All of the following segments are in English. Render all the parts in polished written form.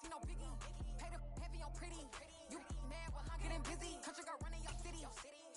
see no biggie. Paid up heavy on pretty. You mad while I'm getting busy. Country girl running your city.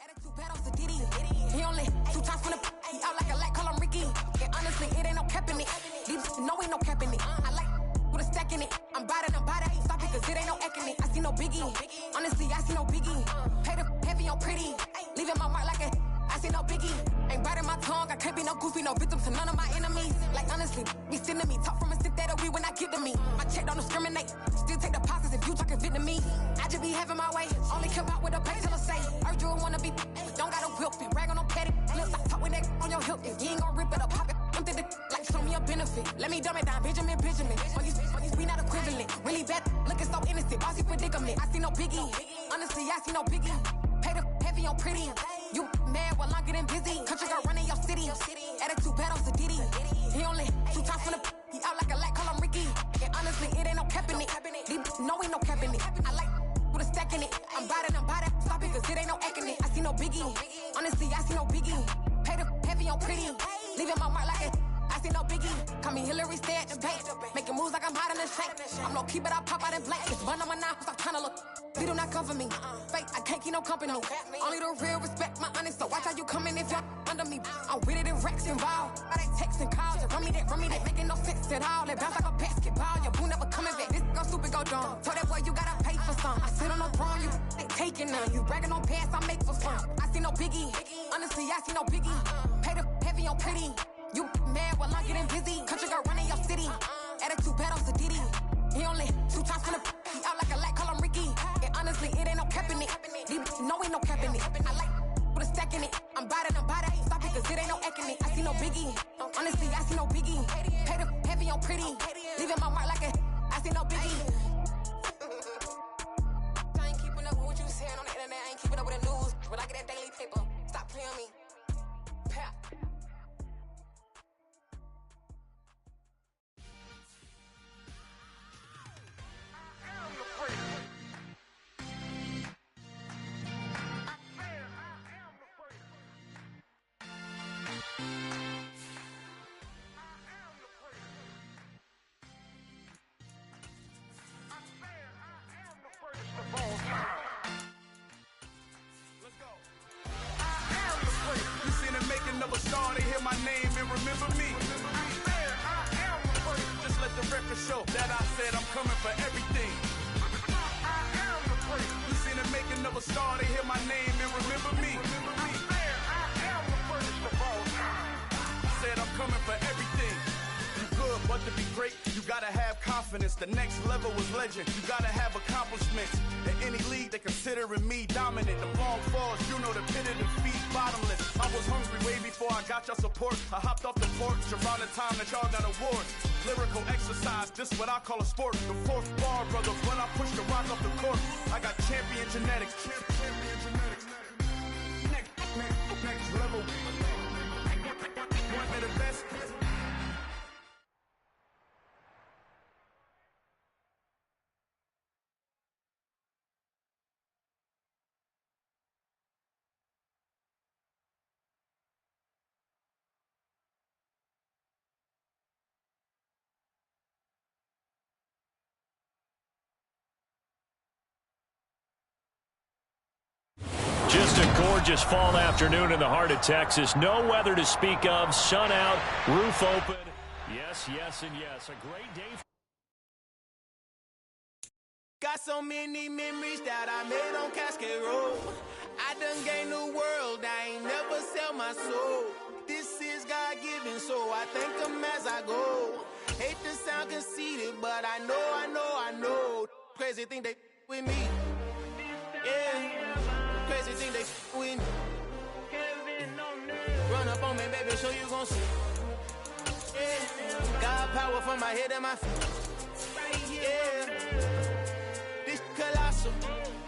Attitude bad on Sadiddy. He only 2 times from the he out like a light, call him Ricky. And honestly, it ain't no cap in it. These know ain't no cap in it. I like with a stack in it. I'm by that, stop it, cause it ain't no eck in it. I see no biggie. Honestly, I see no biggie. Paid up heavy on pretty. Leaving my mark like a I see no biggie. Ain't biting my tongue. I can't be no goofy, no victim to none of my enemies. Like honestly, be sending me talk from a sit that we when I get to me. My check don't discriminate. Still take deposits if you talking Vietnamese. I just be having my way. Only come out with a pay till I say. Urge you wanna be, don't gotta whip it. Rag on no petty. Lips like talk with that on your hip. If you ain't gon' rip it or pop it, I'm the like show me a benefit. Let me dumb it down, Benjamin. All these we not equivalent. Really bad, looking so innocent. Bossy predicament. I see no biggie. Honestly, I see no biggie. Paid up heavy on pretty. You mad while I'm getting busy. Country girl running your city. Attitude bad on Sadiddy. He only 2 times from the he out like a light, call him Ricky. And honestly, it ain't no cap in it. These know ain't no cap in it. I like with a stack in it. I'm by that, stop it, cause it ain't no eck in it. I see no biggie. Honestly, I see no biggie. Paid up heavy on pretty. Leaving my mark like a I see no biggie. Call me Hillary, stay at the bank. Making moves like I'm hiding in shank. I'm low key, but I pop out in blank. It's one on my knife, stop trying to look. They do not come for me. Fake, I can't keep no company. Only the real respect my honest. So watch how you coming if you're under me. I'm with it in Rex involved. By they text and calls. Run me that. Making no sense at all. They bounce like a basketball. Your boo never coming back. This go stupid, go dumb. Told that boy you gotta pay for some. I sit on no throne, you ain't taking none. You bragging on pants, I make for fun. I see no biggie. Honestly, I see no biggie. Paid up heavy on pretty. You mad while I'm getting busy. Country girl running your city. Attitude bad on Sadiddy. He only 2 times from the he out like a light, call him Ricky. And honestly, it ain't no cap in it. These know ain't no cap in it. I like with a stack in it. I'm by that, stop it, cause it ain't no eck in it. I see no biggie. Honestly, I see no biggie. Paid up heavy on pretty. Leaving my mark like a I see no biggie. I ain't keeping up with what you saying on the internet. I ain't keeping up with the news. But I get that daily paper. Stop playing me. Pap. They hear my name and remember me. Just let the record show that I said I'm coming for everything. You seen the making of a star, they hear my name and remember me. Said I'm coming for everything. You good, but to be great, you gotta have confidence. The next level was legend. You gotta have accomplishments. In any league, they considering me dominant. The long falls, you know the pit of defeat, bottomless. I was hungry way before I got your support. I hopped off the porch around the time that y'all got awards. Lyrical exercise, this what I call a sport. The 4th bar, brother, when I push the rock off the court. I got champion genetics. Next level. One of the best. Just a gorgeous fall afternoon in the heart of Texas. No weather to speak of. Sun out, roof open. Yes, yes, and yes. A great day. Got so many memories that I made on Cascade Road. I done gained the world. I ain't never sell my soul. This is God-given, so I thank him as I go. Hate to sound conceited, but I know. Crazy thing they with me. Yeah. Crazy thing they with me. Run up on me, baby, show you gon' see. Yeah. Got power from my head and my feet. Yeah. This colossal.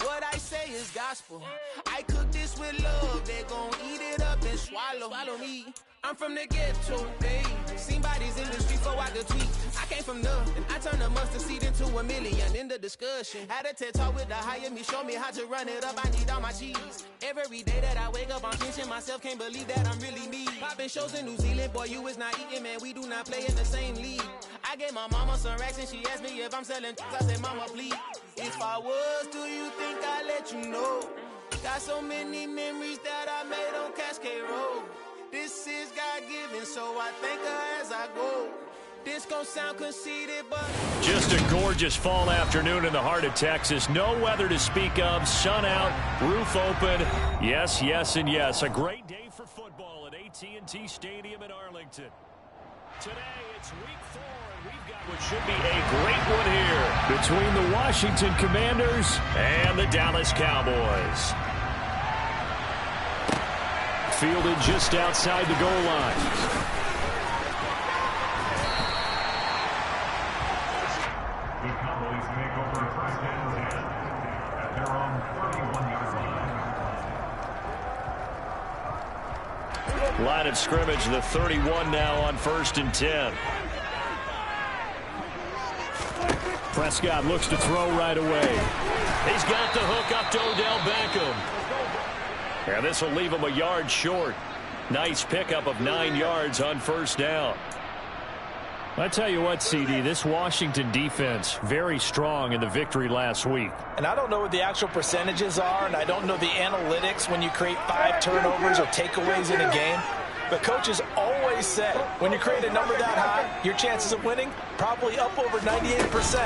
What I say is gospel. I cook this with love. They gon' eat it up and swallow me. I'm from the ghetto, babe. Seen bodies in the streets, so I could tweet. I came from nothing. I turned a mustard seed into to a million in the discussion. Had a TED talk with the higher me, show me how to run it up. I need all my cheese. Every day that I wake up, I'm pinching myself. Can't believe that I'm really me. Popping shows in New Zealand, boy, you is not eating, man. We do not play in the same league. I gave my mama some racks and she asked me if I'm selling. I said, mama, please. If I was, do you think I'd let you know? Got so many memories that I made on Cascade Road. This is God-given, so I thank her as I go. This gon' sound conceited, but... Just a gorgeous fall afternoon in the heart of Texas. No weather to speak of. Sun out, roof open. Yes, yes, and yes. A great day for football at AT&T Stadium in Arlington. Today, it's week 4, and we've got what should be a great one here between the Washington Commanders and the Dallas Cowboys. Fielded just outside the goal line. Line of scrimmage, the 31 now on 1st and 10. Prescott looks to throw right away. He's got the hook up to Odell Beckham. Yeah, this will leave him a yard short. Nice pickup of 9 yards on 1st down. I tell you what, CD, this Washington defense, very strong in the victory last week. And I don't know what the actual percentages are, and I don't know the analytics when you create 5 turnovers or takeaways in a game. But coaches always say, when you create a number that high, your chances of winning probably up over 98%.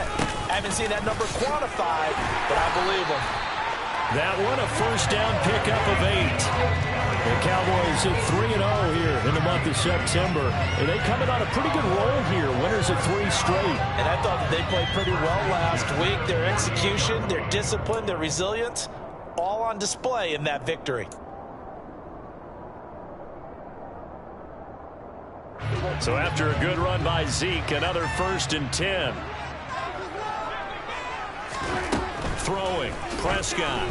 I haven't seen that number quantified, but I believe them. That one, a 1st down pickup of 8. The Cowboys at 3-0 here in the month of September. And they coming on a pretty good roll here. Winners of 3 straight. And I thought that they played pretty well last week. Their execution, their discipline, their resilience, all on display in that victory. So after a good run by Zeke, another 1st and 10. Throwing, Prescott.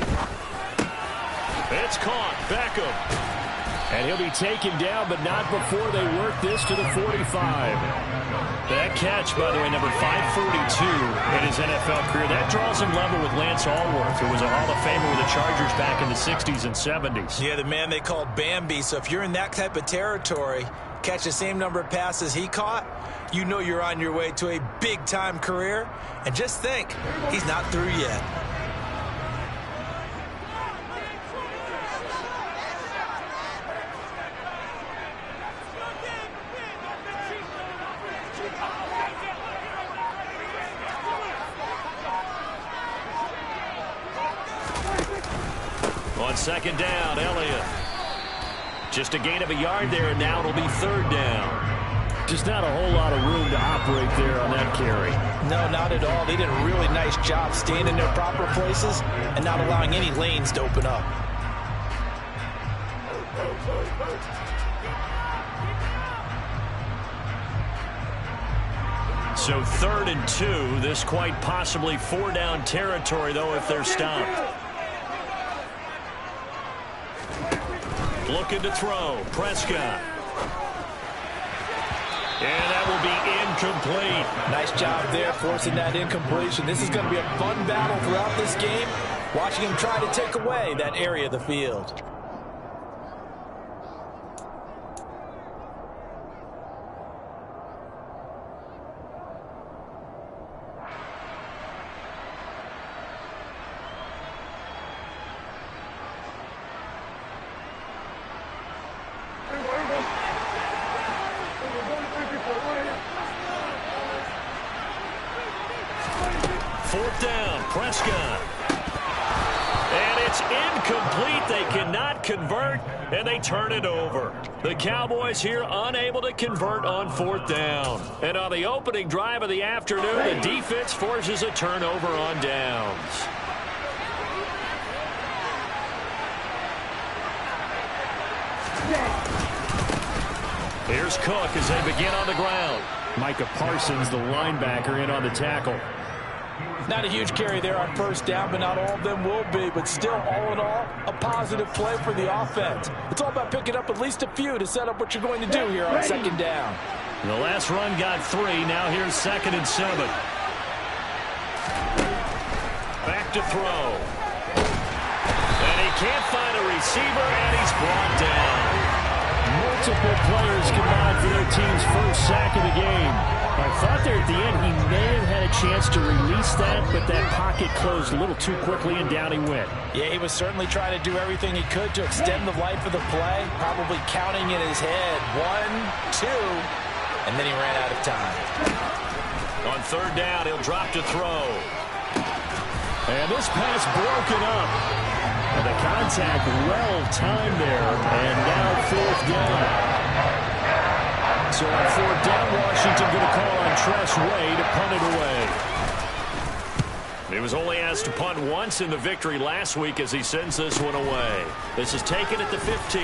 It's caught, Beckham. And he'll be taken down, but not before they work this to the 45. That catch, by the way, number 542 in his NFL career. That draws him level with Lance Allworth, who was a Hall of Famer with the Chargers back in the 60s and 70s. Yeah, the man they called Bambi. So if you're in that type of territory, catch the same number of passes he caught, you know you're on your way to a big-time career. And just think, he's not through yet. On 2nd down, Elliott. Just a gain of a yard there, and now it'll be 3rd down. Just not a whole lot of room to operate there on that carry. No, not at all. They did a really nice job staying in their proper places and not allowing any lanes to open up. So 3rd and 2. This quite possibly 4-down territory, though, if they're stopped. Looking to throw. Prescott. And that will be incomplete. Nice job there forcing that incompletion. This is going to be a fun battle throughout this game. Watching him try to take away that area of the field. Fourth down, Prescott. And it's incomplete. They cannot convert, and they turn it over. The Cowboys here unable to convert on 4th down. And on the opening drive of the afternoon, the defense forces a turnover on downs. Here's Cook as they begin on the ground. Micah Parsons, the linebacker, in on the tackle. Not a huge carry there on 1st down, but not all of them will be. But still, all in all, a positive play for the offense. It's all about picking up at least a few to set up what you're going to do here on 2nd down. The last run got 3. Now here's 2nd and 7. Back to throw. And he can't find a receiver, and he's brought down. Multiple players combined for their team's first sack of the game. I thought there at the end he may have had a chance to release that, but that pocket closed a little too quickly, and down he went. Yeah, he was certainly trying to do everything he could to extend the life of the play, probably counting in his head 1, 2, and then he ran out of time. On third down, he'll drop to throw. And this pass broken up. And the contact well timed there, and now fourth down. So on fourth down, Washington going to call on Tress Way to punt it away. He was only asked to punt once in the victory last week as he sends this one away. This is taken at the 15.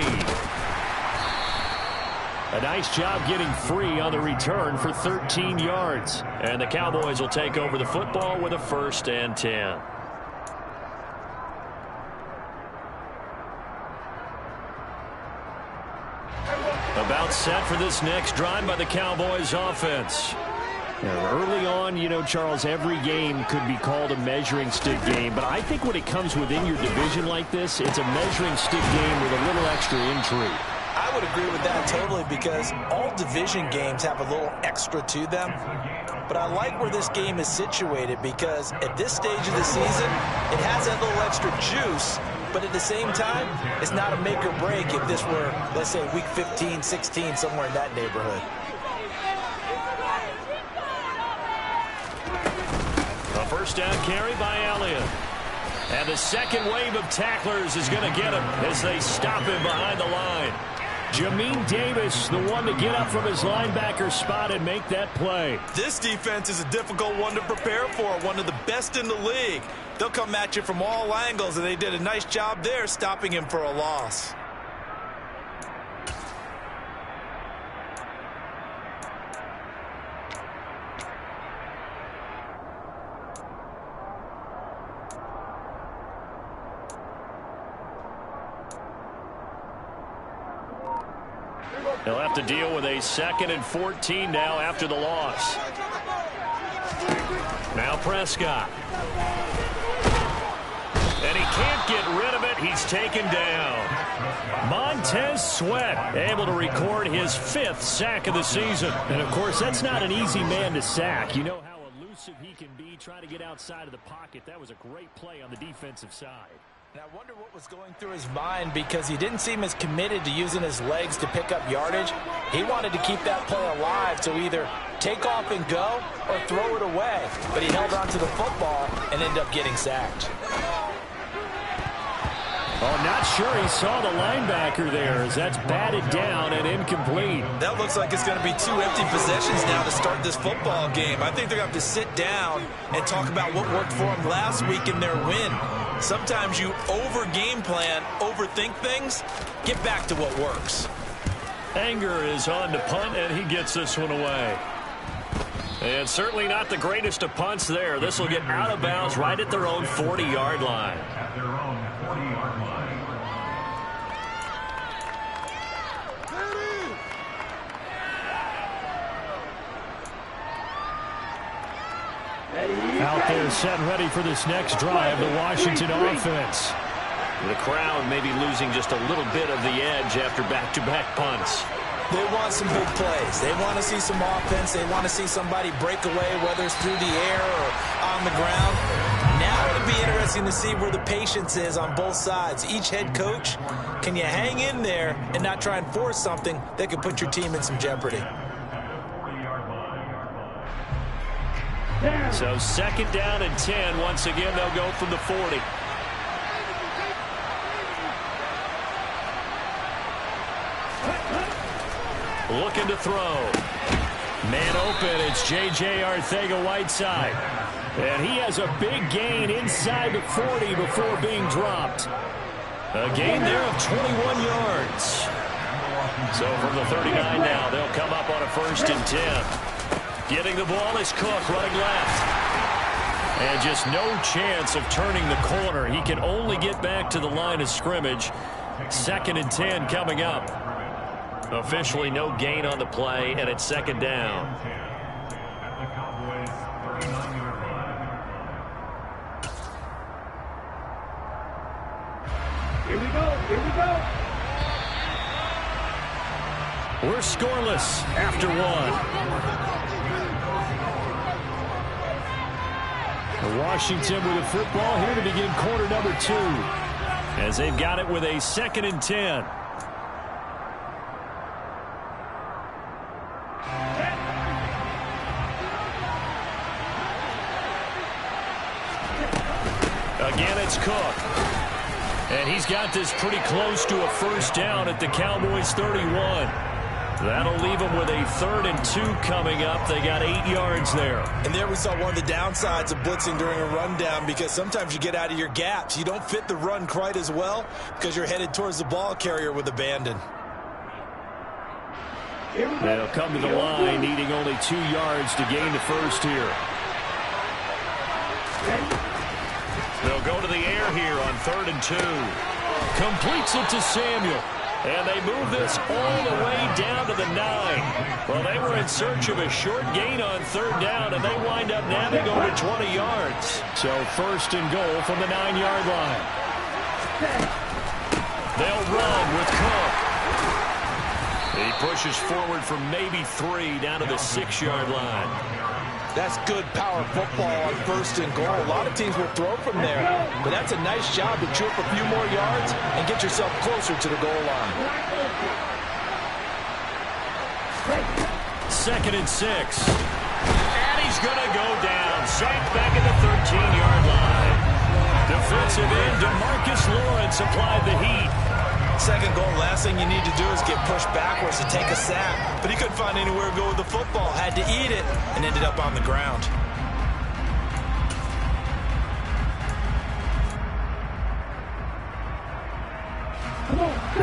A nice job getting free on the return for 13 yards. And the Cowboys will take over the football with a 1st and 10. About set for this next drive by the Cowboys offense. Early on, you know, Charles, every game could be called a measuring stick game. But I think when it comes within your division like this, it's a measuring stick game with a little extra intrigue. I would agree with that totally, because all division games have a little extra to them. But I like where this game is situated, because at this stage of the season, it has that little extra juice. But at the same time, it's not a make or break if this were, let's say, week 15, 16, somewhere in that neighborhood. A first down carry by Elliott. And the second wave of tacklers is going to get him as they stop him behind the line. Jamin Davis, the one to get up from his linebacker spot and make that play. This defense is a difficult one to prepare for, one of the best in the league. They'll come at you from all angles, and they did a nice job there stopping him for a loss. They'll have to deal with a 2nd and 14 now after the loss. Now Prescott. And he can't get rid of it. He's taken down. Montez Sweat able to record his 5th sack of the season. And, of course, that's not an easy man to sack. You know how elusive he can be trying to get outside of the pocket. That was a great play on the defensive side. And I wonder what was going through his mind, because he didn't seem as committed to using his legs to pick up yardage. He wanted to keep that play alive, so either take off and go or throw it away. But he held on to the football and ended up getting sacked. Oh, not sure he saw the linebacker there, as that's batted down and incomplete. That looks like it's going to be 2 empty possessions now to start this football game. I think they're going to have to sit down and talk about what worked for them last week in their win. Sometimes you over-game plan, overthink things. Get back to what works. Anger is on to punt, and he gets this one away. And certainly not the greatest of punts there. This will get out of bounds right at their own 40-yard line. Out there set and ready for this next drive, the Washington offense. The crowd may be losing just a little bit of the edge after back-to-back punts. They want some big plays. They want to see some offense. They want to see somebody break away, whether it's through the air or on the ground. Now it'll be interesting to see where the patience is on both sides. Each head coach, can you hang in there and not try and force something that could put your team in some jeopardy? So 2nd down and 10. Once again, they'll go from the 40. Looking to throw. Man open, it's J.J. Arcega-Whiteside. And he has a big gain inside the 40 before being dropped. A gain there of 21 yards. So from the 39 now, they'll come up on a 1st and 10. Getting the ball is Cook running left. And just no chance of turning the corner. He can only get back to the line of scrimmage. 2nd and 10 coming up. Officially no gain on the play, and it's 2nd down. Here we go. Here we go. We're scoreless after one. Washington with the football here to begin quarter number 2. As they've got it with a 2nd and 10. Again, it's Cook. And he's got this pretty close to a first down at the Cowboys' 31. That'll leave them with a 3rd and 2 coming up. They got 8 yards there. And there we saw one of the downsides of blitzing during a rundown, because sometimes you get out of your gaps. You don't fit the run quite as well because you're headed towards the ball carrier with abandon. They'll come to the line needing only 2 yards to gain the first here. They'll go to the air here on 3rd and 2. Completes it to Samuel. And they move this all the way down to the 9. Well, they were in search of a short gain on 3rd down, and they wind up nabbing over 20 yards. So 1st and goal from the 9-yard line. They'll run with Cook. He pushes forward for maybe 3 down to the 6-yard line. That's good power football on 1st and goal. A lot of teams will throw from there, but that's a nice job to chew up a few more yards and get yourself closer to the goal line. 2nd and 6. And he's going to go down. Sacked back at the 13-yard line. Defensive end DeMarcus Lawrence applied the heat. 2nd goal, last thing you need to do is get pushed backwards to take a sack. But he couldn't find anywhere to go with the football. Had to eat it and ended up on the ground.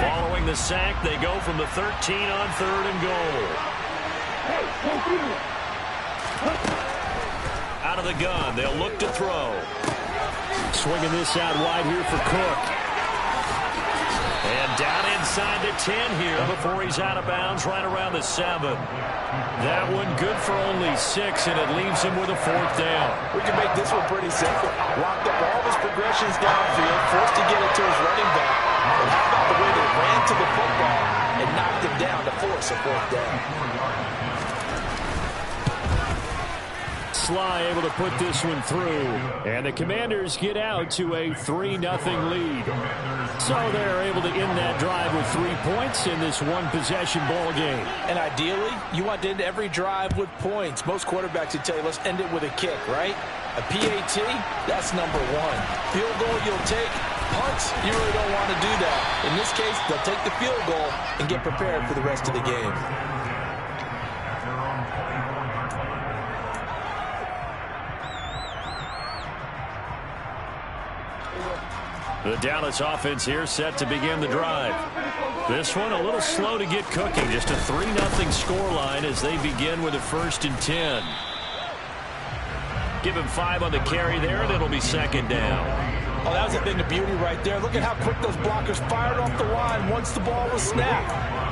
Following the sack, they go from the 13 on 3rd and goal. Out of the gun, they'll look to throw. Swinging this out wide here for Cook. And down inside the 10 here before he's out of bounds right around the 7. That one good for only 6, and it leaves him with a 4th down. We can make this one pretty simple. Locked up all of his progressions downfield, forced to get it to his running back. But how about the way they ran to the football and knocked him down to force a 4th down? Sly able to put this one through, and the Commanders get out to a 3-0 lead. So they're able to end that drive with 3 points in this one-possession ball game. And ideally, you want to end every drive with points. Most quarterbacks would tell you, let's end it with a kick, right? A PAT, that's number 1. Field goal you'll take. Punts, you really don't want to do that. In this case, they'll take the field goal and get prepared for the rest of the game. The Dallas offense here set to begin the drive. This one a little slow to get cooking. Just a 3-0 scoreline as they begin with a 1st and 10. Give him 5 on the carry there, and it'll be 2nd down. Oh, that was a thing of beauty right there. Look at how quick those blockers fired off the line once the ball was snapped.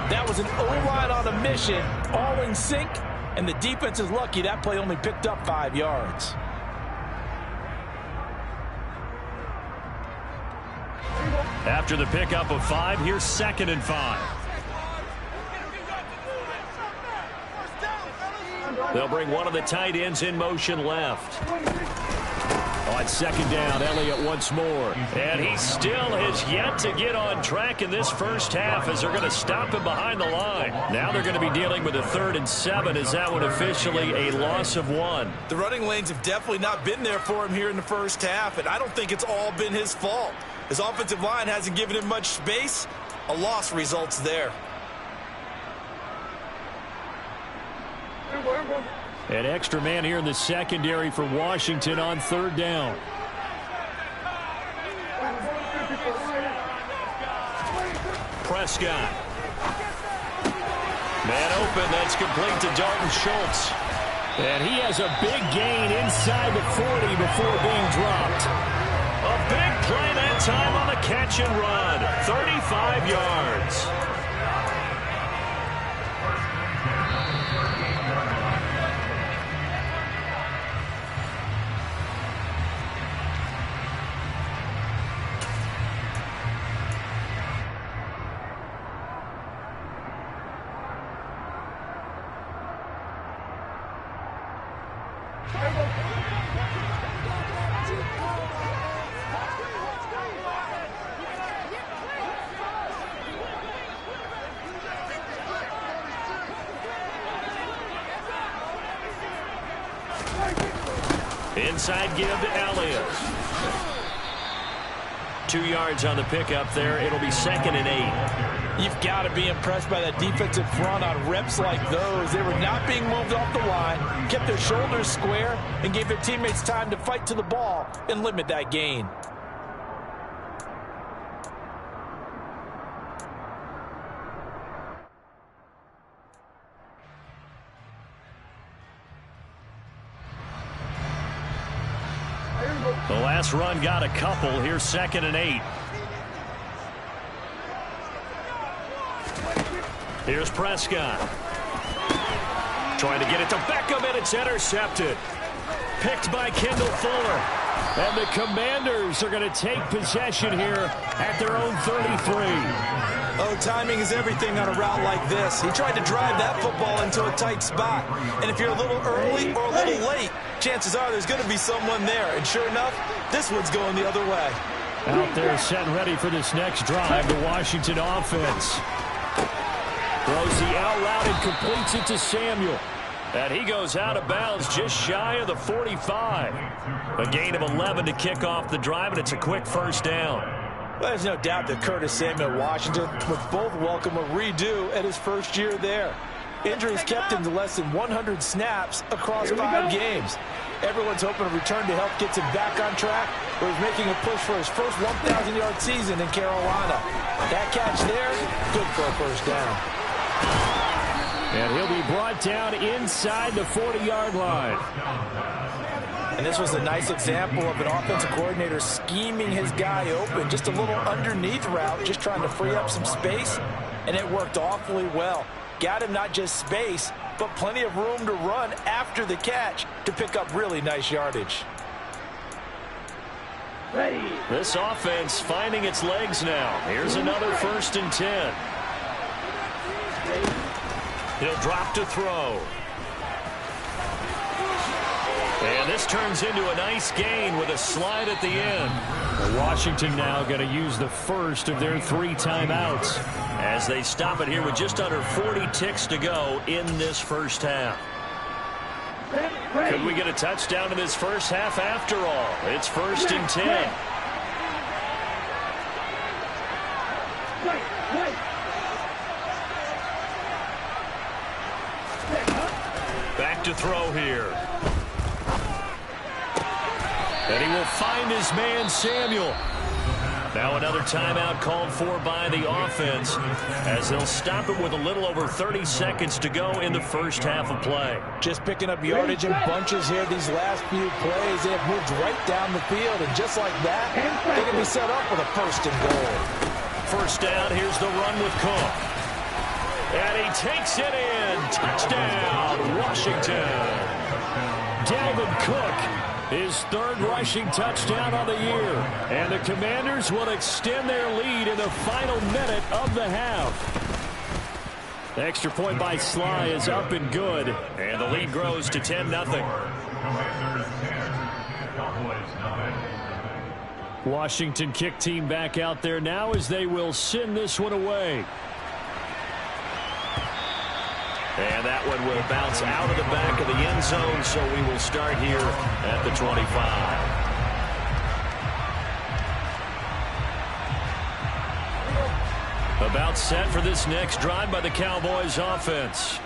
That was an O-line on a mission, all in sync, and the defense is lucky that play only picked up 5 yards. After the pickup of 5, here's 2nd and 5. They'll bring one of the tight ends in motion left. On 2nd down, Elliott once more. And he still has yet to get on track in this first half as they're going to stop him behind the line. Now they're going to be dealing with a 3rd and 7 as that one officially a loss of 1. The running lanes have definitely not been there for him here in the first half, and I don't think it's all been his fault. His offensive line hasn't given him much space. A loss results there. An extra man here in the secondary for Washington on 3rd down. Prescott. Man open, that's complete to Dalton Schultz. And he has a big gain inside the 40 before being dropped. A big play that time on the catch and run. 35 yards. Inside give to Elliott. 2 yards on the pickup there. It'll be 2nd and 8. You've got to be impressed by that defensive front on reps like those. They were not being moved off the line, kept their shoulders square, and gave their teammates time to fight to the ball and limit that gain. The last run got a couple. Here's 2nd and 8. Here's Prescott. Trying to get it to Beckham, and it's intercepted. Picked by Kendall Fuller. And the Commanders are going to take possession here at their own 33. Oh, timing is everything on a route like this. He tried to drive that football into a tight spot. And if you're a little early or a little late, chances are there's going to be someone there. And sure enough, this one's going the other way. Out there set and ready for this next drive, the Washington offense. Throws the out route and completes it to Samuel. And he goes out of bounds just shy of the 45. A gain of 11 to kick off the drive, and it's a quick first down. Well, there's no doubt that Curtis Samuel Washington would both welcome a redo at his first year there. Injuries kept him to less than 100 snaps across 5 games. Everyone's hoping a return to health gets him back on track, where he's making a push for his first 1,000-yard season in Carolina. That catch there, good for a first down. And he'll be brought down inside the 40-yard line. And this was a nice example of an offensive coordinator scheming his guy open. Just a little underneath route, just trying to free up some space, and it worked awfully well. Got him not just space, but plenty of room to run after the catch to pick up really nice yardage. This offense finding its legs now. Here's another 1st and 10. He'll drop to throw. And this turns into a nice gain with a slide at the end. Well, Washington now going to use the first of their 3 timeouts as they stop it here with just under 40 ticks to go in this first half. Could we get a touchdown in this first half after all? It's 1st and 10. Back to throw here. And he will find his man, Samuel. Now another timeout called for by the offense as they'll stop it with a little over 30 seconds to go in the first half of play. Just picking up yardage in bunches here these last few plays. They have moved right down the field, and just like that, they can be set up with a 1st and goal. First down, here's the run with Cook. And he takes it in. Touchdown, Washington. Dalvin Cook, his 3rd rushing touchdown on the year. And the Commanders will extend their lead in the final minute of the half. The extra point by Sly is up and good. And the lead grows to 10-0. Washington kick team back out there now as they will send this one away. And that one will bounce out of the back of the end zone, so we will start here at the 25. About set for this next drive by the Cowboys offense.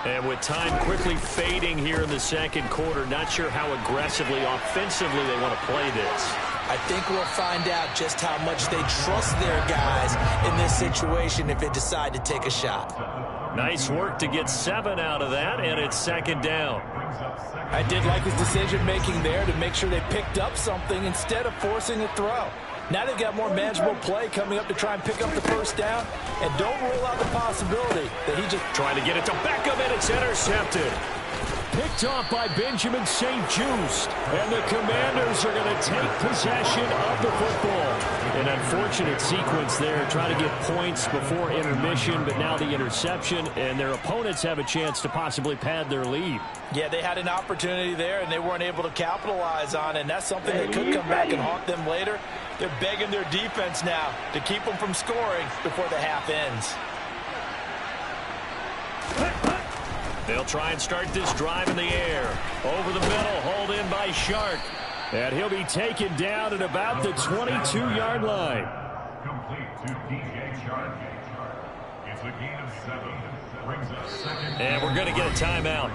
And with time quickly fading here in the second quarter, not sure how aggressively, offensively they want to play this. I think we'll find out just how much they trust their guys in this situation if they decide to take a shot. Nice work to get 7 out of that, and it's 2nd down. I did like his decision-making there to make sure they picked up something instead of forcing a throw. Now they've got more manageable play coming up to try and pick up the first down, and don't rule out the possibility that he just... Trying to get it to Beckham, and it's intercepted. Picked off by Benjamin St. Just, and the Commanders are going to take possession of the football. An unfortunate sequence there, trying to get points before intermission, but now the interception, and their opponents have a chance to possibly pad their lead. Yeah, they had an opportunity there, and they weren't able to capitalize on it, and that's something that could come back and haunt them later. They're begging their defense now to keep them from scoring before the half ends. They'll try and start this drive in the air. Over the middle, hauled in by Shark. And he'll be taken down at about the 22-yard line. Complete to DJ Shark. It's a gain of 7. Brings us second. And we're going to get a timeout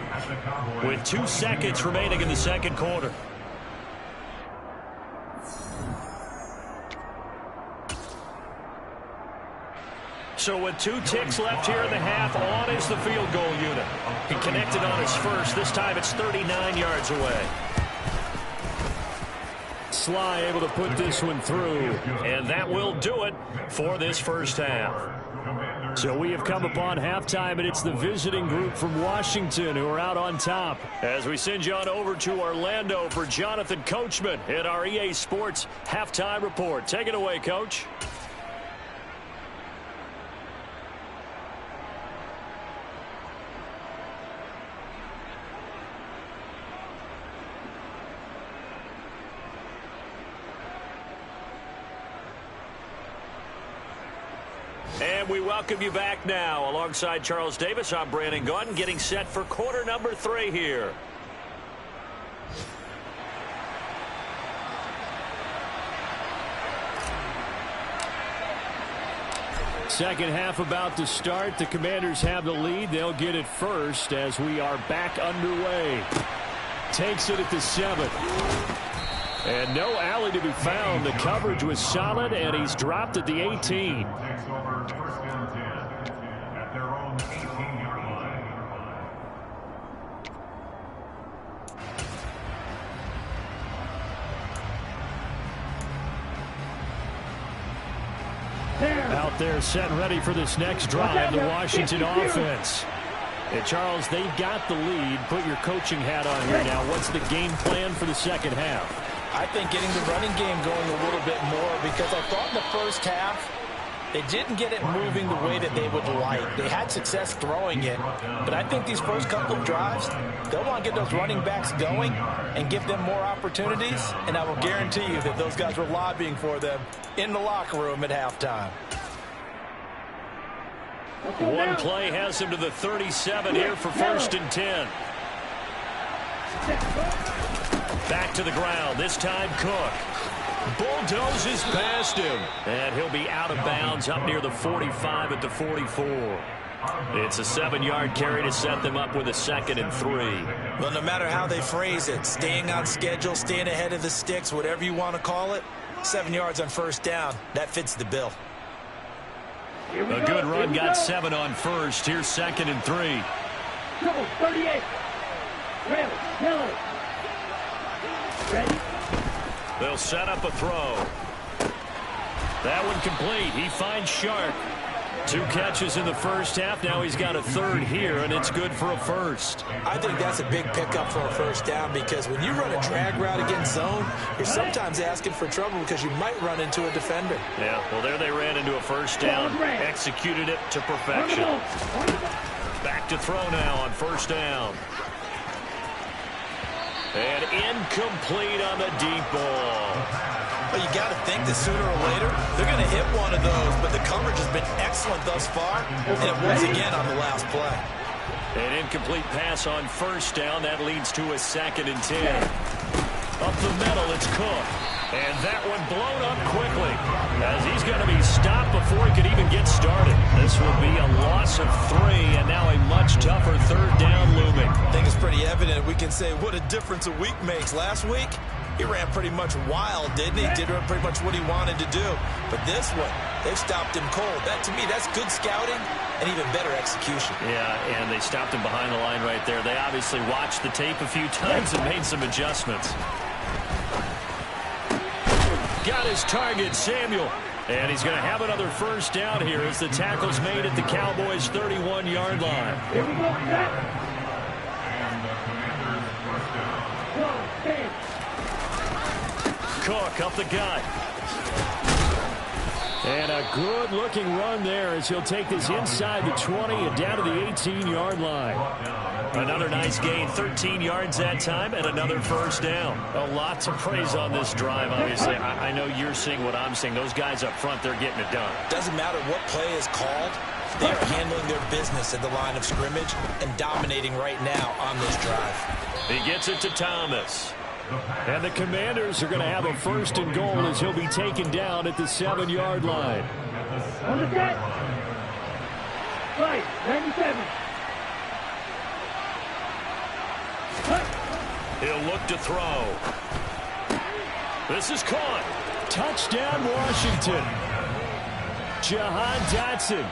with 2 seconds remaining in the second quarter. So with 2 ticks left here in the half, on is the field goal unit. He connected on his first. This time it's 39 yards away. Sly able to put this one through, and that will do it for this first half. So we have come upon halftime, and it's the visiting group from Washington who are out on top. As we send you on over to Orlando for Jonathan Coachman in our EA Sports Halftime Report. Take it away, Coach. And we welcome you back now. Alongside Charles Davis, I'm Brandon Gaudin, getting set for quarter number 3 here. Second half about to start. The Commanders have the lead. They'll get it first as we are back underway. Takes it at the 7. And no alley to be found. The coverage was solid, and he's dropped at the 18. Takes over first and 10 at their own 18-yard line. Out there set and ready for this next drive, the Washington offense. And Charles, they've got the lead. Put your coaching hat on here now. What's the game plan for the second half? I think getting the running game going a little bit more, because I thought in the first half they didn't get it moving the way that they would like. They had success throwing it, but I think these first couple of drives, they'll want to get those running backs going and give them more opportunities, and I will guarantee you that those guys were lobbying for them in the locker room at halftime. One play has him to the 37 here for first and 10. Back to the ground. This time Cook bulldozes past him. And he'll be out of bounds up near the 45 at the 44. It's a 7-yard carry to set them up with a 2nd and 3. Well, no matter how they phrase it, staying on schedule, staying ahead of the sticks, whatever you want to call it, 7 yards on first down, that fits the bill. A good run got 7 on first. Here's 2nd and 3. 38. Ready. They'll set up a throw. That one complete. He finds Shark. 2 catches in the first half. Now he's got a 3rd here, and it's good for a first. I think that's a big pickup for a first down, because when you run a drag route against zone, you're sometimes asking for trouble because you might run into a defender. Yeah, well, there they ran into a first down. Executed it to perfection. Back to throw now on first down. And incomplete on the deep ball. Well, you got to think that sooner or later they're going to hit one of those, but the coverage has been excellent thus far, and it was again on the last play. An incomplete pass on first down. That leads to a 2nd and 10. Up the middle, it's Cook. And that one blown up quickly, as he's going to be stopped before he could even get started. This will be a loss of 3, and now a much tougher 3rd down looming. I think it's pretty evident. We can say what a difference a week makes. Last week, he ran pretty much wild, didn't he? Did pretty much what he wanted to do. But this one, they've stopped him cold. That, to me, that's good scouting and even better execution. Yeah, and they stopped him behind the line right there. They obviously watched the tape a few times and made some adjustments. Got his target, Samuel. And he's going to have another first down here as the tackle's made at the Cowboys' 31-yard line. Here we go. Cook up the gut. And a good-looking run there as he'll take this inside the 20 and down to the 18-yard line. Another nice gain, 13 yards that time, and another first down. A lot to praise on this drive, obviously. I know you're seeing what I'm seeing. Those guys up front, they're getting it done. Doesn't matter what play is called. They are handling their business at the line of scrimmage and dominating right now on this drive. He gets it to Thomas. And the Commanders are going to have a 1st and goal as he'll be taken down at the 7-yard line. On the set. Right, 97. He'll look to throw. This is caught. Touchdown, Washington. Jahan Dotson,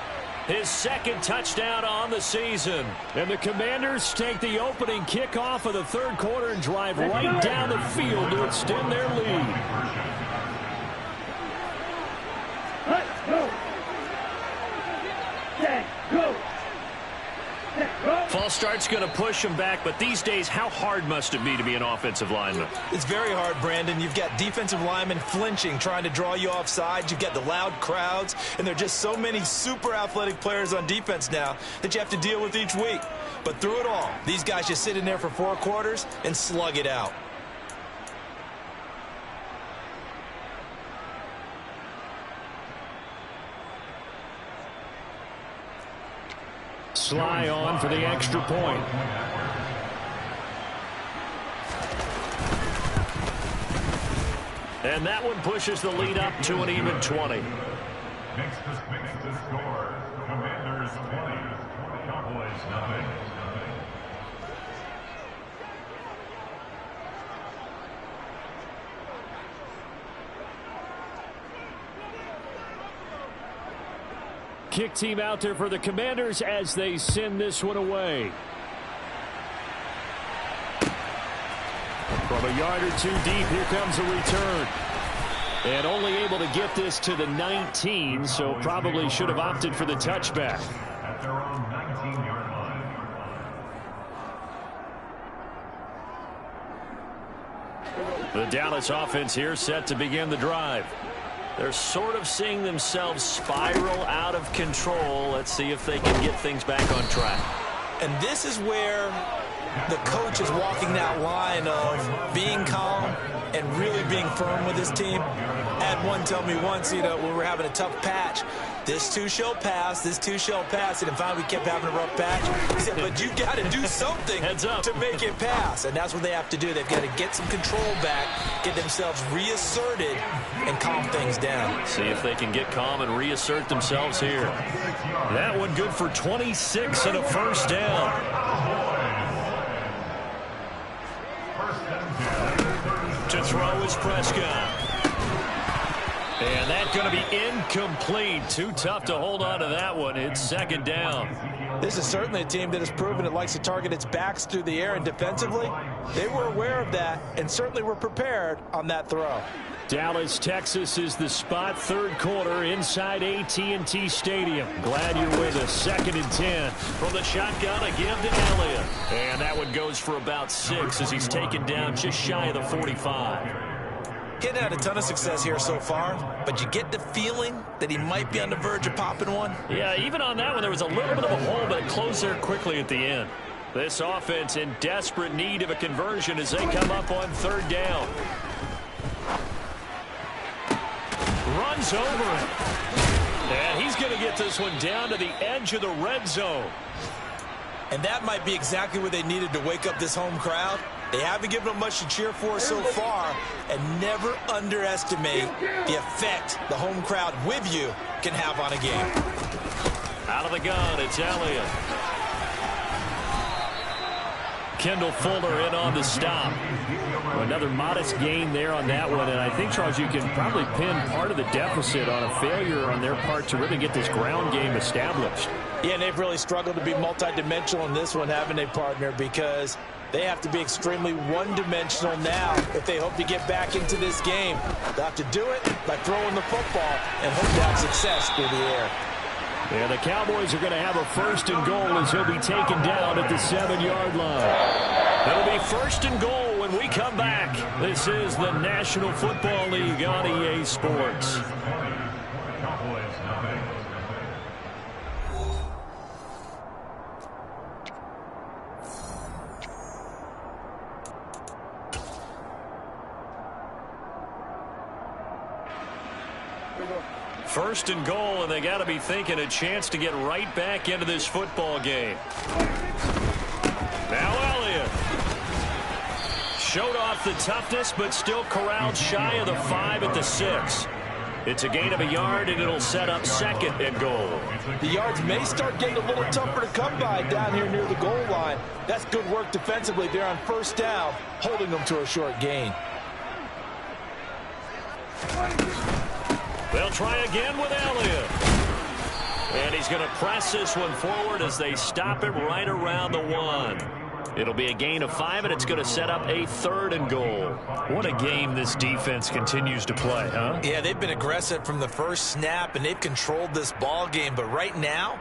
his 2nd touchdown on the season. And the Commanders take the opening kickoff of the 3rd quarter and drive right down the field to extend their lead. Let's go. Set, go. False start's going to push him back, but these days, how hard must it be to be an offensive lineman? It's very hard, Brandon. You've got defensive linemen flinching, trying to draw you off sides. You've got the loud crowds, and there are just so many super athletic players on defense now that you have to deal with each week. But through it all, these guys just sit in there for 4 quarters and slug it out. Sly on for the extra point. And that one pushes the lead up to an even 20. Next to score, Commanders 20, Cowboys nothing. Kick team out there for the Commanders as they send this one away. From a yard or 2 deep, here comes a return. And only able to get this to the 19, so probably should have opted for the touchback. At their own 19-yard line. The Dallas offense here set to begin the drive. They're sort of seeing themselves spiral out of control. Let's see if they can get things back on track. And this is where the coach is walking that line of being calm and really being firm with his team. Had one tell me once, when we were having a tough patch, this too shall pass, this too shall pass. And finally we kept having a rough patch. He said, but you got to do something to make it pass. And that's what they have to do. They've got to get some control back, get themselves reasserted, and calm things down. See if they can get calm and reassert themselves here. That one good for 26 and a 1st down. To throw is Prescott. And that's going to be incomplete. Too tough to hold on to that one. It's 2nd down. This is certainly a team that has proven it likes to target its backs through the air, and defensively, they were aware of that and certainly were prepared on that throw. Dallas, Texas is the spot. 3rd quarter inside AT&T Stadium. Glad you're with us. 2nd and 10. From the shotgun, a give to Elliott. And that one goes for about 6 as he's taken down just shy of the 45. He hadn't had a ton of success here so far, but you get the feeling that he might be on the verge of popping one. Yeah, even on that one, there was a little bit of a hole, but it closed there quickly at the end. This offense in desperate need of a conversion as they come up on 3rd down. Runs over it. And he's going to get this one down to the edge of the red zone. And that might be exactly what they needed to wake up this home crowd. They haven't given them much to cheer for so far, and never underestimate the effect the home crowd with you can have on a game. Out of the gun, it's Elliott. Kendall Fuller in on the stop. Another modest gain there on that one, and I think, Charles, you can probably pin part of the deficit on a failure on their part to really get this ground game established. Yeah, and they've really struggled to be multidimensional in this one, haven't they, partner, because they have to be extremely one-dimensional now if they hope to get back into this game. They'll have to do it by throwing the football and hope to have success through the air. And the Cowboys are going to have a 1st and goal as he'll be taken down at the 7-yard line. It'll be 1st and goal when we come back. This is the National Football League on EA Sports. First and goal, and they got to be thinking a chance to get right back into this football game. Now Elliott. Showed off the toughness, but still corralled shy of the 5 at the 6. It's a gain of a yard, and it'll set up second and goal. The yards may start getting a little tougher to come by down here near the goal line. That's good work defensively there on first down, holding them to a short gain. They'll try again with Elliott. And he's going to press this one forward as they stop it right around the 1. It'll be a gain of 5, and it's going to set up a third and goal. What a game this defense continues to play, huh? Yeah, they've been aggressive from the first snap, and they've controlled this ball game. But right now,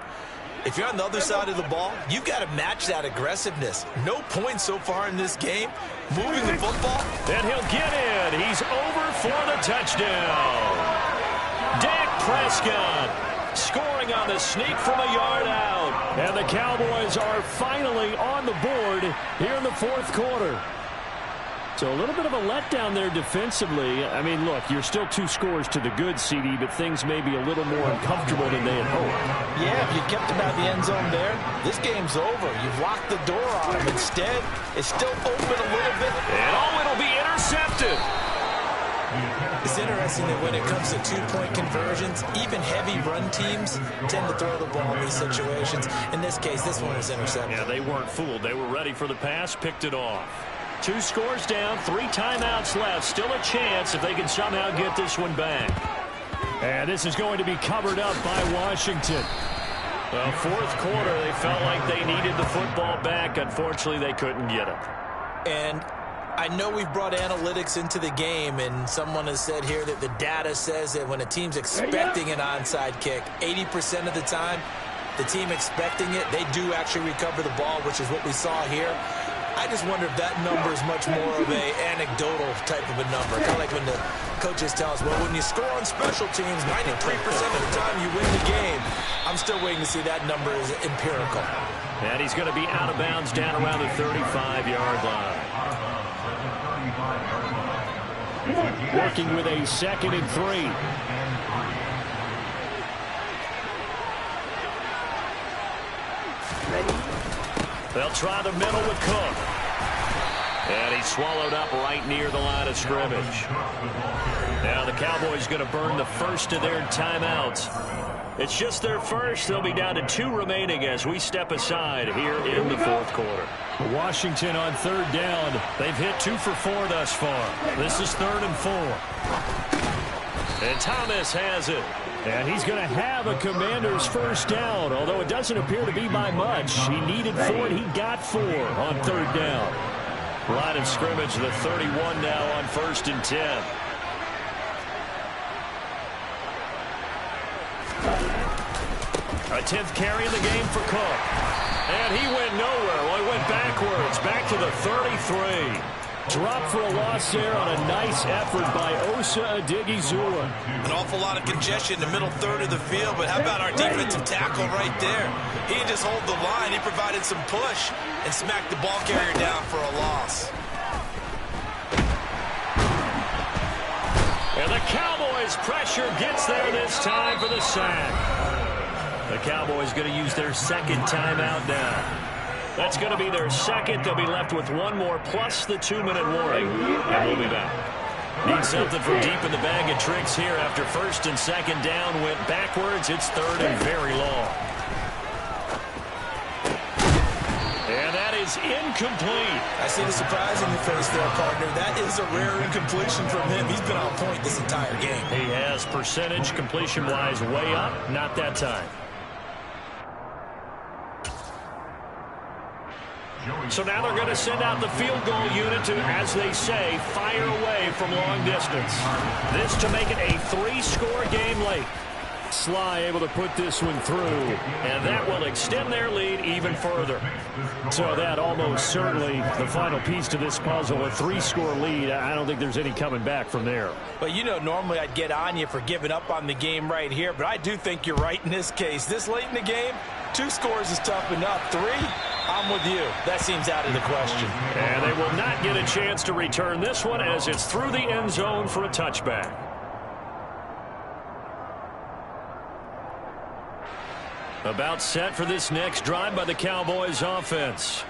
if you're on the other side of the ball, you've got to match that aggressiveness. No points so far in this game. Moving the football. And he'll get in. He's over for the touchdown. Dak Prescott scoring on the sneak from a yard out. And the Cowboys are finally on the board here in the fourth quarter. So a little bit of a letdown there defensively. I mean, look, you're still 2 scores to the good, CD, but things may be a little more uncomfortable than they had hoped. Yeah, if you kept them out of the end zone there, this game's over. You've locked the door on them. Instead, it's still open a little bit. And it'll be intercepted. It's interesting that when it comes to 2-point conversions, even heavy run teams tend to throw the ball in these situations. In this case, this one was intercepted. Yeah, they weren't fooled. They were ready for the pass, picked it off. 2 scores down, 3 timeouts left. Still a chance if they can somehow get this one back. And this is going to be covered up by Washington. Well, fourth quarter, they felt like they needed the football back. Unfortunately, they couldn't get it. And I know we've brought analytics into the game, and someone has said here that the data says that when a team's expecting an onside kick, 80% of the time, the team expecting it, they do actually recover the ball, which is what we saw here. I just wonder if that number is much more of a anecdotal type of a number. Kind of like when the coaches tell us, well, when you score on special teams, 93% of the time you win the game. I'm still waiting to see that number is empirical. And he's going to be out of bounds down around the 35-yard line. Working with a 2nd and 3. They'll try the middle with Cook. And he's swallowed up right near the line of scrimmage. Now the Cowboys going to burn the first of their timeouts. It's just their first. They'll be down to 2 remaining as we step aside here in the fourth quarter. Washington on 3rd down. They've hit 2 for 4 thus far. This is 3rd and 4. And Thomas has it. And he's going to have a Commander's first down, although it doesn't appear to be by much. He needed 4, and he got 4 on 3rd down. Line of scrimmage, the 31 now on 1st and 10. A 10th carry in the game for Cook. And he went nowhere. Well, he went backwards, back to the 33. Dropped for a loss there on a nice effort by Osa Odighizuwa. An awful lot of congestion in the middle third of the field, but how about our defensive tackle right there? He didn't just hold the line. He provided some push and smacked the ball carrier down for a loss. And the Cowboys' pressure gets there this time for the sack. The Cowboys going to use their 2nd timeout now. That's going to be their 2nd. They'll be left with 1 more plus the 2-minute warning. And we'll be back. Need something from deep in the bag of tricks here after 1st and 2nd down. Went backwards. It's 3rd and very long. And that is incomplete. I see the surprise in your face there, partner. That is a rare incompletion from him. He's been on point this entire game. He has percentage completion-wise way up. Not that time. So now they're going to send out the field goal unit to, as they say, fire away from long distance. This to make it a 3-score game late. Sly able to put this one through, and that will extend their lead even further. So that almost certainly the final piece to this puzzle, a 3-score lead. I don't think there's any coming back from there. But, you know, normally I'd get on you for giving up on the game right here, but I do think you're right in this case. This late in the game, 2 scores is tough enough. 3, I'm with you. That seems out of the question. And they will not get a chance to return this one as it's through the end zone for a touchback. About set for this next drive by the Cowboys offense.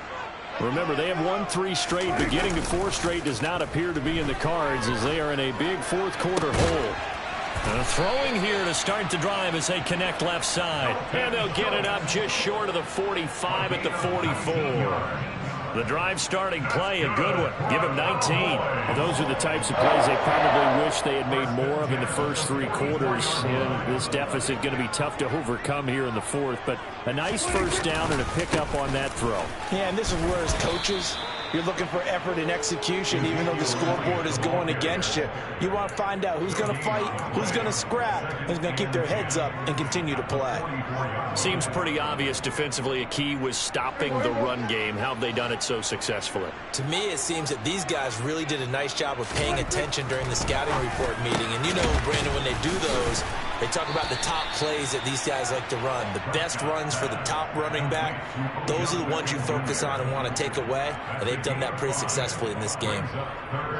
Remember, they have won 3 straight, but getting to 4 straight does not appear to be in the cards as they are in a big fourth quarter hole. Throwing here to start the drive as they connect left side. And they'll get it up just short of the 45 at the 44. The drive starting play, a good one. Give him 19. Well, those are the types of plays they probably wish they had made more of in the first 3 quarters. And this deficit going to be tough to overcome here in the fourth. But a nice first down and a pickup on that throw. Yeah, and this is where as coaches, you're looking for effort and execution, even though the scoreboard is going against you. You want to find out who's going to fight, who's going to scrap, who's going to keep their heads up and continue to play. Seems pretty obvious defensively a key was stopping the run game. How have they done it so successfully? To me, it seems that these guys really did a nice job of paying attention during the scouting report meeting. And you know, Brandon, when they do those, they talk about the top plays that these guys like to run. The best runs for the top running back, those are the ones you focus on and want to take away. And they've done that pretty successfully in this game.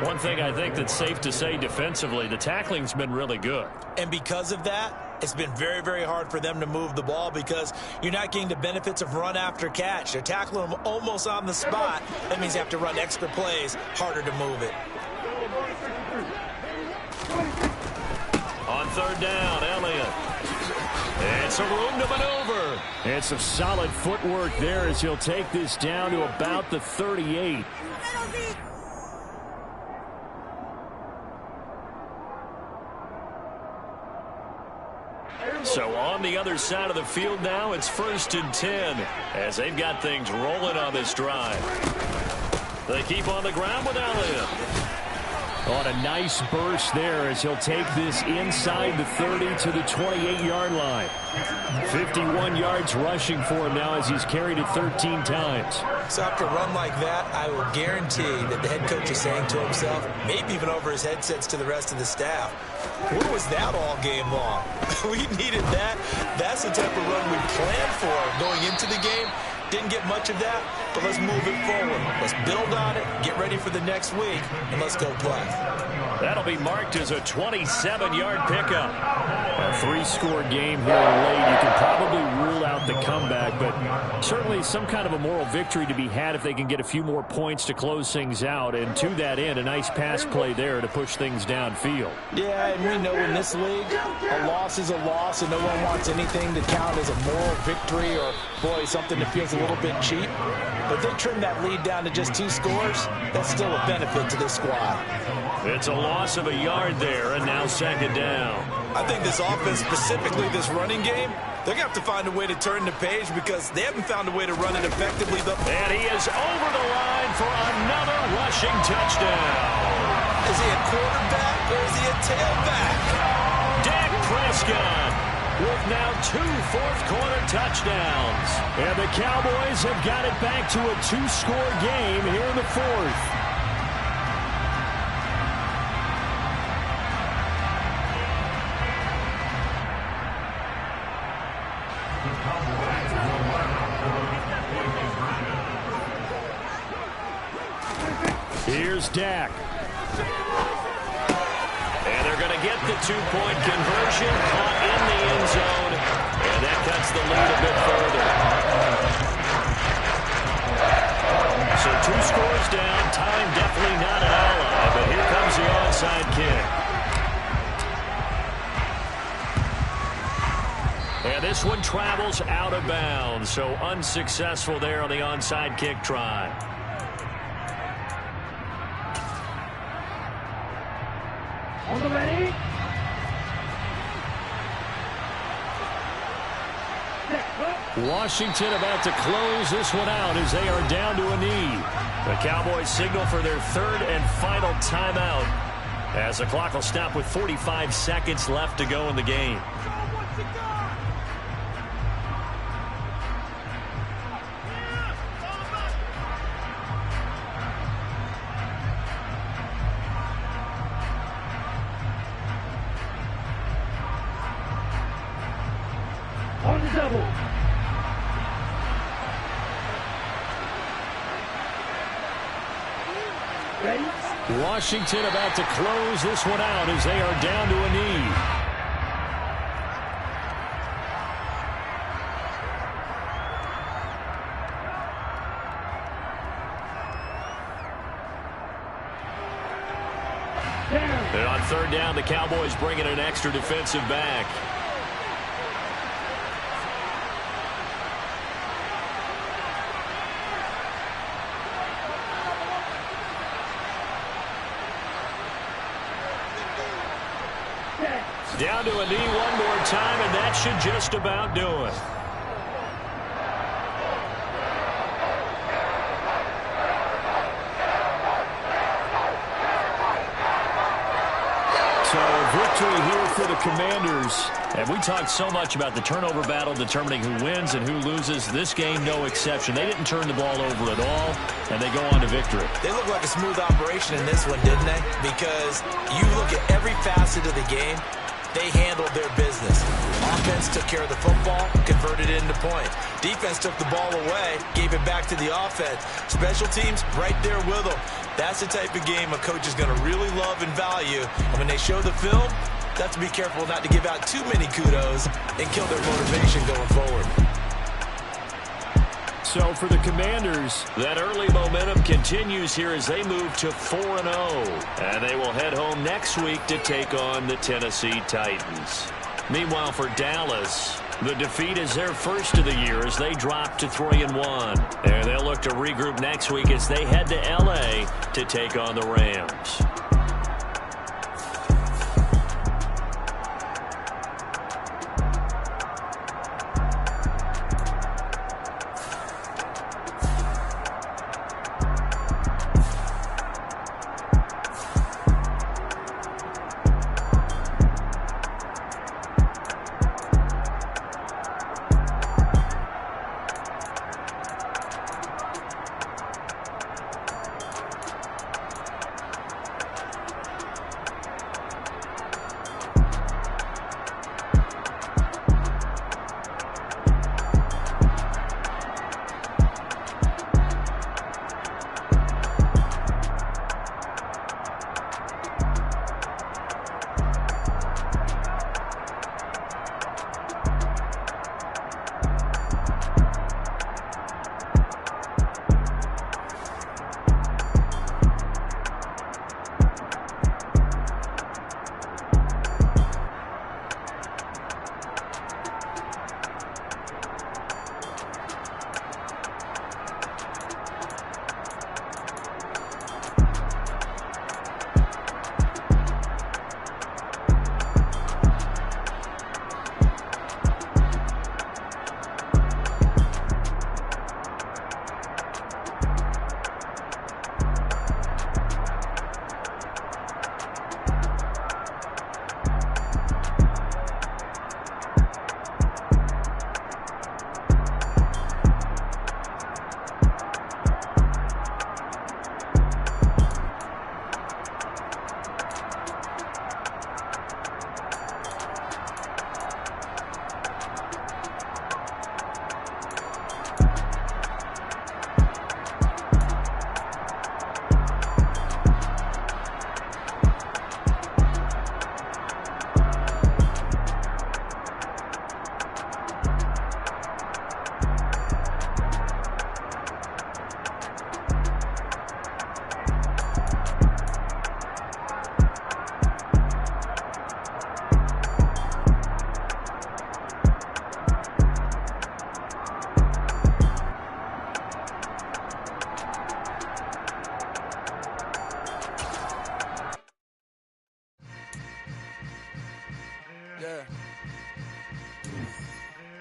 One thing I think that's safe to say defensively, the tackling's been really good. And because of that, it's been very, very hard for them to move the ball because you're not getting the benefits of run after catch. They're tackling them almost on the spot. That means you have to run extra plays, harder to move it. On third down, Elliott. And some room to maneuver. And some solid footwork there as he'll take this down to about the 38. So on the other side of the field now, it's 1st and 10 as they've got things rolling on this drive. They keep on the ground with Elliott. On a nice burst there as he'll take this inside the 30 to the 28-yard line. 51 yards rushing for him now as he's carried it 13 times. So after a run like that, I will guarantee that the head coach is saying to himself, maybe even over his headsets to the rest of the staff, where was that all game long? We needed that. That's the type of run we planned for going into the game. Didn't get much of that, but let's move it forward. Let's build on it, get ready for the next week, and let's go play. That'll be marked as a 27-yard pickup. A 3-score game here late. You can probably rule out the comeback, but certainly some kind of a moral victory to be had if they can get a few more points to close things out. And to that end, a nice pass play there to push things downfield. Yeah, and we know in this league, a loss is a loss, and no one wants anything to count as a moral victory or, boy, something that feels a little bit cheap. But they trim that lead down to just 2 scores. That's still a benefit to this squad. It's a loss of a yard there, and now 2nd down. I think this offense, specifically this running game, they're going to have to find a way to turn the page because they haven't found a way to run it effectively. And he is over the line for another rushing touchdown. Is he a quarterback or is he a tailback? Dak Prescott with now 2 fourth-quarter touchdowns. And the Cowboys have got it back to a 2-score game here in the 4th. Here's Dak. And they're going to get the 2-point conversion, caught in the end zone, and that cuts the lead a bit further. So 2 scores down, time definitely not an ally, but here comes the onside kick. And this one travels out of bounds, so unsuccessful there on the onside kick try. On the ready. Washington about to close this one out as they are down to a knee. The Cowboys signal for their 3rd and final timeout as the clock will stop with 45 seconds left to go in the game. On the double. Ready? Washington about to close this one out as they are down to a knee. third down, the Cowboys bring in an extra defensive back. Down to a knee one more time, and that should just about do it. So a victory here for the Commanders. And we talked so much about the turnover battle determining who wins and who loses. This game, no exception. They didn't turn the ball over at all, and they go on to victory. They look like a smooth operation in this one, didn't they? Because you look at every facet of the game, they handled their business. Offense took care of the football, converted it into points. Defense took the ball away, gave it back to the offense. Special teams right there with them. That's the type of game a coach is going to really love and value. And when they show the film, they have to be careful not to give out too many kudos and kill their motivation going forward. So for the Commanders, that early momentum continues here as they move to 4-0. And they will head home next week to take on the Tennessee Titans. Meanwhile, for Dallas, the defeat is their first of the year as they drop to 3-1. And they'll look to regroup next week as they head to L.A. to take on the Rams.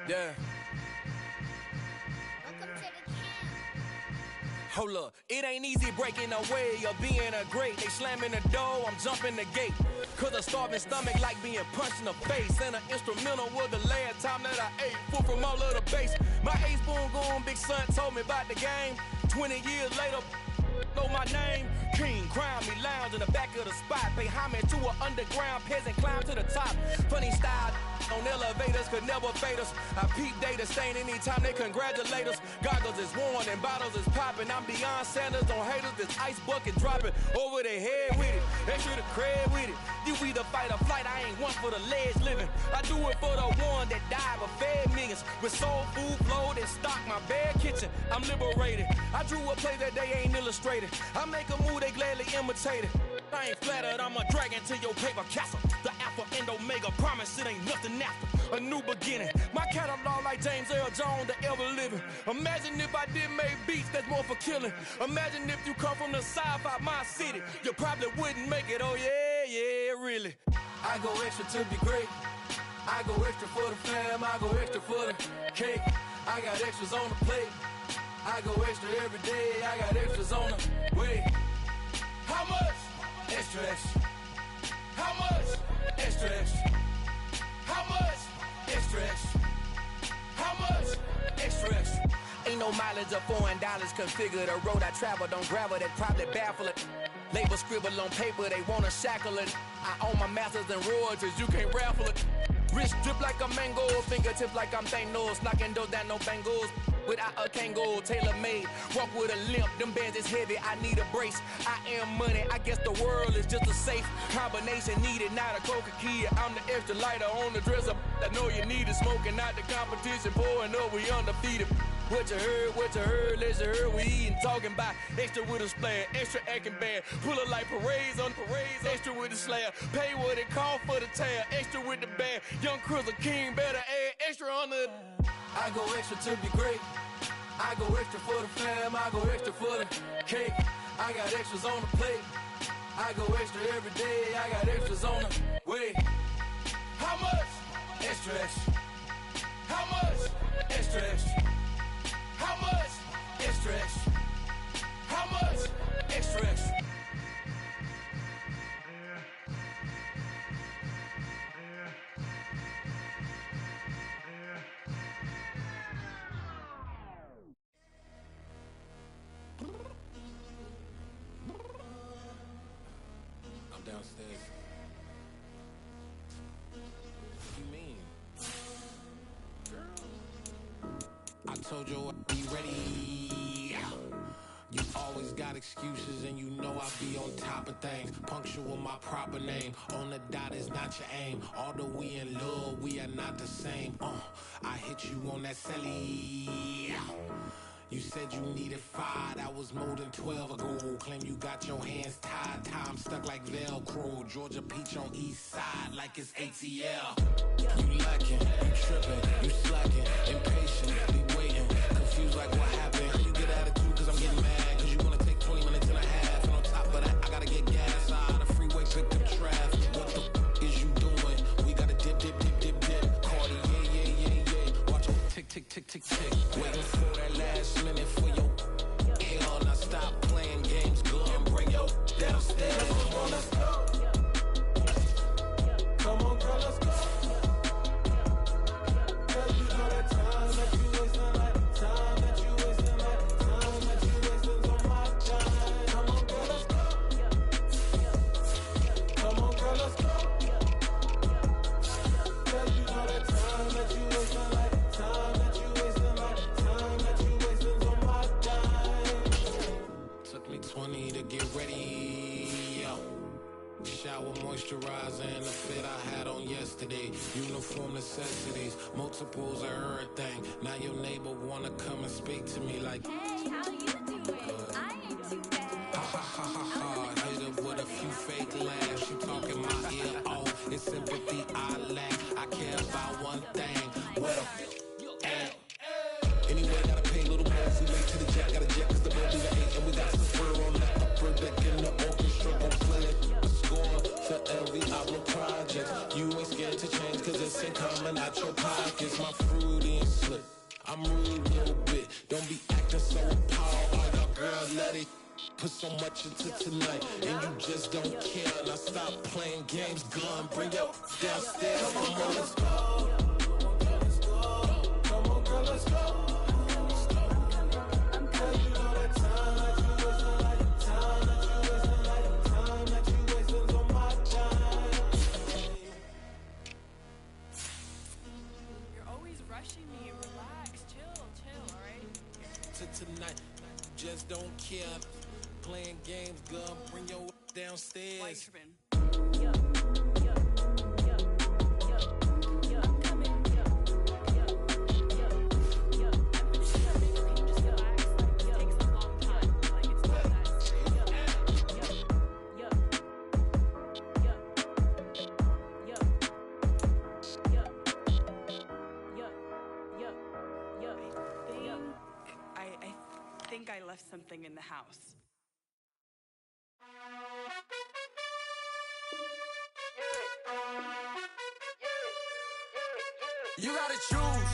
Yeah. Hold up, it ain't easy breaking away or being a great. They slamming the door, I'm jumping the gate. Cause a starving stomach like being punched in the face. And an instrumental was the last time that I ate. Full from all of the bass. My ace boom goon, big son told me about the game. 20 years later, know my name. King, crown me, lounge in the back of the spot. Pay homage to an underground peasant, climb to the top. Funny style on elevators could never fade us. I peep data stain anytime they congratulate us. Goggles is worn and bottles is popping. I'm beyond Sanders on haters. This ice bucket dropping over their head with it. Extra the cred with it. You either fight or flight. I ain't one for the ledge living. I do it for the one that died but fed millions. With soul food flowed and stock my bare kitchen. I'm liberated. I drew a play that they ain't illustrated. I make a move, they gladly imitate it. I ain't flattered, I'm a dragon to your paper castle. The alpha and omega, promise it ain't nothing after. A new beginning, my catalog like James Earl Jones, the ever living. Imagine if I did make beats that's more for killing. Imagine if you come from the sci-fi, my city. You probably wouldn't make it, oh yeah, really. I go extra to be great. I go extra for the fam, I go extra for the cake. I got extras on the plate. I go extra every day, I got extras on the way. How much? Extra, extra. How much? Extra, extra. How much? Extra, extra. How much? Extra, extra. Ain't no mileage of $4 configure the road I travel. Don't gravel, that probably baffle it. Label scribble on paper, they wanna shackle it. I own my masters and royalties, you can't raffle it. Wrist drip like a mango, fingertips like I'm Thanos. Knocking those down, no bangles. Without a Kango, tailor-made. Walk with a limp, them bands is heavy, I need a brace. I am money, I guess the world is just a safe combination needed, not a coca-key. I'm the extra lighter on the dresser. I know you need it, smoking out the competition, pouring up, we undefeated. What you heard, let's heard, we eating, talking about extra with a splash, extra acting bad. Pull it like parades on parades, extra with the slab. Pay what it call for the tab, extra with the band. Young Cruiser King, better add extra on the. I go extra to be great. I go extra for the fam, I go extra for the cake. I got extras on the plate. I go extra every day, I got extras on the way. How much? Extra, extra. How much? Extra, extra. How much? Extra, extra. How much? Extra, extra. I'm downstairs. What do you mean? I told you I'd be ready. You always got excuses and you know I be on top of things. Punctual my proper name. On the dot is not your aim. Although we in love, we are not the same. I hit you on that celly. You said you needed 5, that was more than 12 ago. Claim you got your hands tied, time stuck like Velcro. Georgia Peach on east side like it's ATL. You lacking, you tripping, you slacking, impatient, be waiting, confused like what happened. How you get attitude cause I'm getting mad, cause you wanna take 20 minutes and a half. And on top of that, I gotta get gas out of the freeway, pick up traffic. What the is you doing? We gotta dip, dip, dip, dip, dip. Cardi, yeah. Watch your tick, tick, tick, tick, tick. Waiting for that last minute for your hell. Now stop playing games, go and bring your downstairs. Come on, let's go. Come on, girl, let's go. Cause you know that time that you wasting, like time that you wasting, like time that you wasting on my time. Come on, girl, let's go. Come on, girl, let's go. Cause you know that time that you wasting, like time that you wasting, like time that you wasting on my time. Took me 20 to get ready, yo. Shower, moisturizer, and the fit I had on yesterday. Uniform necessities, multiples of everything. Now your neighbor wanna come and speak to me like, hey, how you doing? I ain't too bad. ha. Hit her with a few fake laughs. She talking my ear off. It's sympathy I lack. I care about one thing. What a at? Anyway, gotta pay a little more if we late to the jet. Got a jet cause the boat is an 8. And we got some spur on that upper deck in the orchestra. Gon' play a score for every album project. You ain't scared to change cause it's ain't coming out your pockets. My fruity and slip. I'm rude a little bit. Don't be acting so appalled. All y'all girls let it put so much into tonight. And you just don't care. Now stop playing games. Gun, bring your downstairs. Come on, let's go. Come on, girl, let's go. Cause you know that time that you wasting, like time that you wasting, like time that you wasting on my time. You're always rushing me. Relax, chill, alright? To tonight, just don't care. Playing games, gun, bring your downstairs. Why you tripping? I'm coming. Just relax. It takes a long time. Like, it's not that serious. think I left something in the house. You gotta choose.